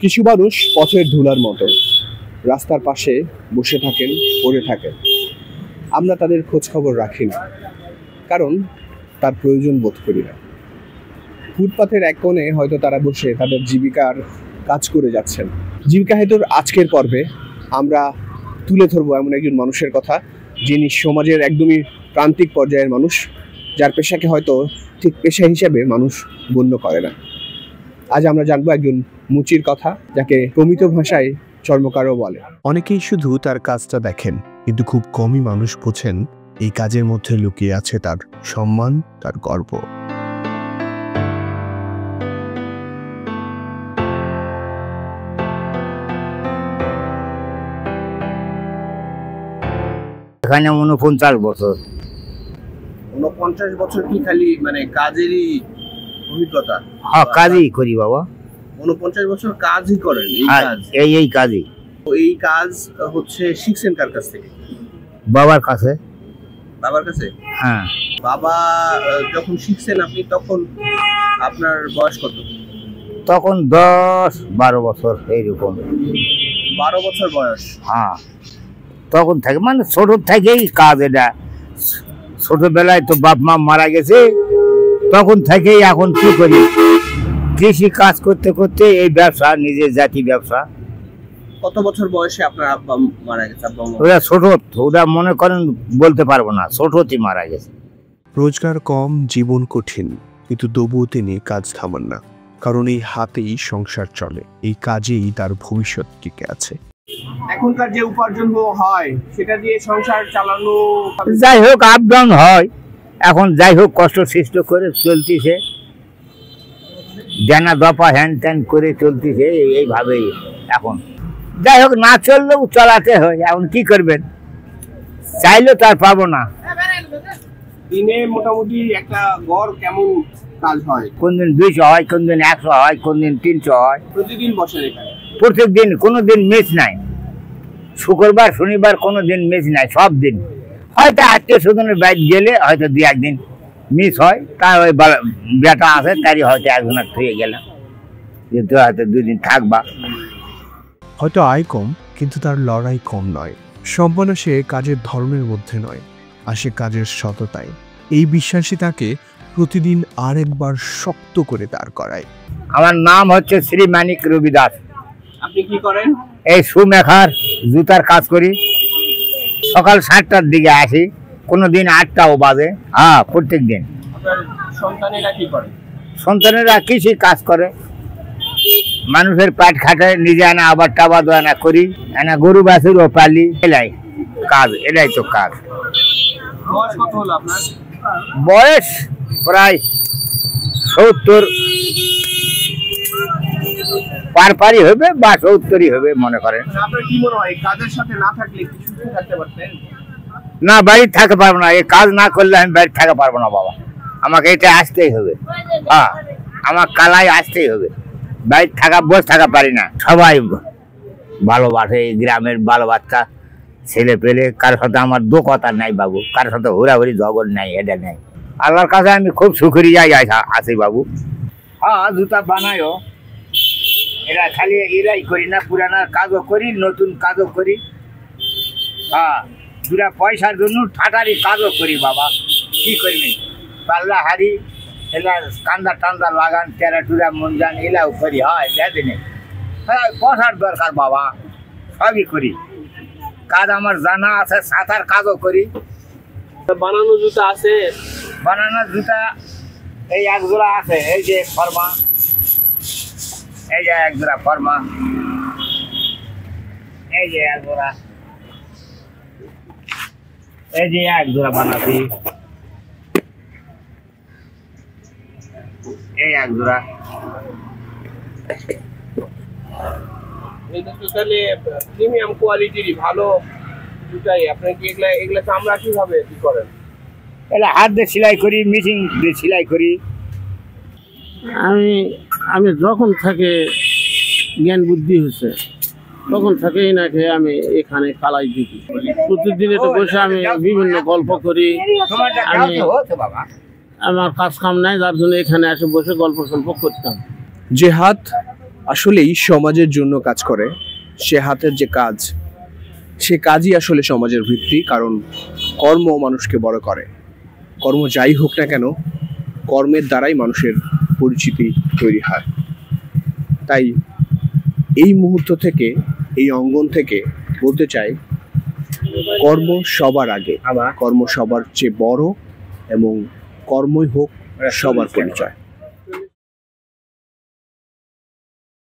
কিছু মানুষ পথের ধুলার মতো রাস্তার পাশে বসে থাকেন, পড়ে থাকেন। আমরা তাদের খোঁজ খবর রাখি না, কারণ তার প্রয়োজন বোধ করি না। ফুটপাথের এক কোণে হয়তো তারা বসে তাদের জীবিকার কাজ করে যাচ্ছেন। জীবিকা হেতুর আজকের পর্বে আমরা তুলে ধরবো এমন একজন মানুষের কথা, যিনি সমাজের একদমই প্রান্তিক পর্যায়ের মানুষ, যার পেশাকে হয়তো ঠিক পেশা হিসেবে মানুষ গণ্য করে না। আজ আমরা জানবো একজন মুচির কথা, যাকে প্রমিত ভাষায় চর্মকারও বলে। অনেকেই শুধু তার কাজটা দেখেন, কিন্তু খুব কমই মানুষ বোঝেন এই কাজের মধ্যে লুকিয়ে আছে তার সম্মান, তার গর্ব। এখানে 49 বছর। 49 বছর কি খালি মানে কাজেরই অভিজ্ঞতা? হ্যাঁ, কাজই করি বাবা। 49 বছর কাজই করেন? এই কাজই। এই কাজ হচ্ছে শিখছেন কার কাছ থেকে? বাবার কাছে। বাবার কাছে? হ্যাঁ। বাবা যখন শিখছেন আপনি, তখন আপনার বয়স কত? তখন 10-12 বছর এইরকম। 12 বছর বয়স? হ্যাঁ, তখন থেকে মানে ছোট থেকেই কাজ। এটা ছোটবেলায় তো বাপ মা মারা গেছে, তখন থেকেই এখন কি করি, কৃষি কাজ করতে করতে এই ব্যবসা, নিজের জাতি ব্যবসা। কত বছর বয়সে আপনার আব্বা মারা গেছে? ওরা ছোট, ওরা মনে করেন বলতে পারবো না, ছোটতেই মারা গেছে। রোজগার কম, জীবন কঠিন, কিন্তু তবুও তিনি কাজ থামান না, কারণ এই হাতেই সংসার চলে, এই কাজেই তার ভবিষ্যৎ টিকে আছে। এখনকার যে উপার্জন হয় সেটা দিয়ে সংসার চালানো, যাই হোক আপ ডাউন হয়, এখন যাই হোক কষ্ট সৃষ্ট করে চলতেছে, জানা দফা হ্যান ত্যান করে চলতেছে এইভাবেই। এখন যাই হোক না চললেও চালাতে হয়, এখন কি করবেন, চাইলেও তার পাবো না। দিনে মোটামুটি একটা গড় কেমন কাজ হয়? কোনদিন 200 হয়, কোনদিন 100 হয়, কোনদিন 300 হয়। প্রতিদিন বসেন এখানে? প্রত্যেক দিন, কোনো দিন মিস নাই। শুক্রবার শনিবার কোনো দিন মিস নাই, সব দিন। হয়তো আত্মীয় স্বজনের বাইরে গেলে হয়তো 2-1 দিন মিস হয়, তার ওই বেটা আছে তারই হয়তো একজনের থুয়ে গেলাম, যেহেতু হয়তো 2 দিন থাকবা। হয়তো আয় কম, কিন্তু তার লড়াই কম নয়। সম্পন্ন সে কাজের ধর্মের মধ্যে নয়, আসে কাজের সততায়। এই বিশ্বাসই তাকে প্রতিদিন আরেকবার শক্ত করে দাঁড় করায়। আমার নাম হচ্ছে শ্রী মানিক রবিদাস। আপনি কি করেন? এই সুমেখার জুতার কাজ করি। সকাল 7টার দিকে আসি, কোনোদিন 8টাও বাজে। হ্যাঁ, প্রত্যেক দিন। সন্তানেরা কি করে? সন্তানেরা কৃষি কাজ করে, মানুষের পেট খাটায়, নিজে আনা আবার টাবাদ আনা করি, আনা গরু বাছুরও পালি। এলাই কাজ, এলাই তো কাজ। বয়স কত হলো আপনার? বয়স প্রায় 70 পারি হবে বা 70ই হবে মনে করেন। আপনার কি মনে হয় কাজের সাথে না থাকলে কি সুখে থাকতে পারতেন? না, বাড়ি থাকতে পারবো না। এই কাজ না করলে আমি বাড়ি থাকতে পারবো না বাবা। আমাকে এটা আসতেই হবে। হ্যাঁ, আমার কালাই আসতেই হবে। বাড়ি থাকা, বসে থাকা পারি না। সবাই ভালোবাসে, এই গ্রামের ভালো বাচ্চা ছেলে পেলে, কারোর সাথে আমার দু কথা নাই বাবু, কারোর সাথে হুড়াহুড়ি ঝগড় নাই, এটা নাই। আল্লাহর কাছে আমি খুব শুকরিয়া আছি বাবু। হ্যাঁ, জুতা বানায়ও, এরা খালি এরাই করি না, পুরানা কাজও করি, নতুন কাজও করি। হ্যাঁ, 2 পয়সার জন্য ঠাটারি কাজও করি বাবা। কি করবি, পাল্লা হাড়ি এলা কান্দা টান্দা লাগান, টেরা টুরা মনজান এলাও করি। হয় দিনে হ্যাঁ, পয়সার দরকার বাবা, সবই করি। কাজ আমার জানা আছে, সাঁতার কাজও করি। বানানো জুতা আছে? বানানো জুতা এই 1 জোড়া আছে, এই যে ফর্মা, এই যে 1 জোড়া ফর্মা, এই যে 1 জোড়া, এই যে 1 জোড়া বানাচ্ছি, এই 1 জোড়া। এটা তো তাহলে প্রিমিয়াম কোয়ালিটির ভালো জুতাই। আপনি কি এগুলা চামড়া কিভাবে কি করেন? এটা হাত দিয়ে সেলাই করি, মেশিন দিয়ে সেলাই করি। আমি যখন থেকে জ্ঞান বুদ্ধি হয়েছে তখন থেকেই নাকি আমি এখানে কালাই দেখি। প্রতিদিন এটা বসে আমি বিভিন্ন গল্প করি। আমি আমার কাজ কাম নাই, যার জন্য এখানে এসে বসে গল্প সল্প করতাম। যে হাত আসলেই সমাজের জন্য কাজ করে। সে হাতের যে কাজ, সে কাজই আসলে সমাজের ভিত্তি। কারণ কর্ম মানুষকে বড় করে। কর্ম যাই হোক না কেন, কর্মের দ্বারাই মানুষের পরিচিতি তৈরি হয়। তাই এই মুহূর্ত থেকে, এই অঙ্গন থেকে বলতে চাই, কর্ম সবার আগে, কর্ম সবার চেয়ে বড়, এবং কর্মই হোক সবার পরিচয়।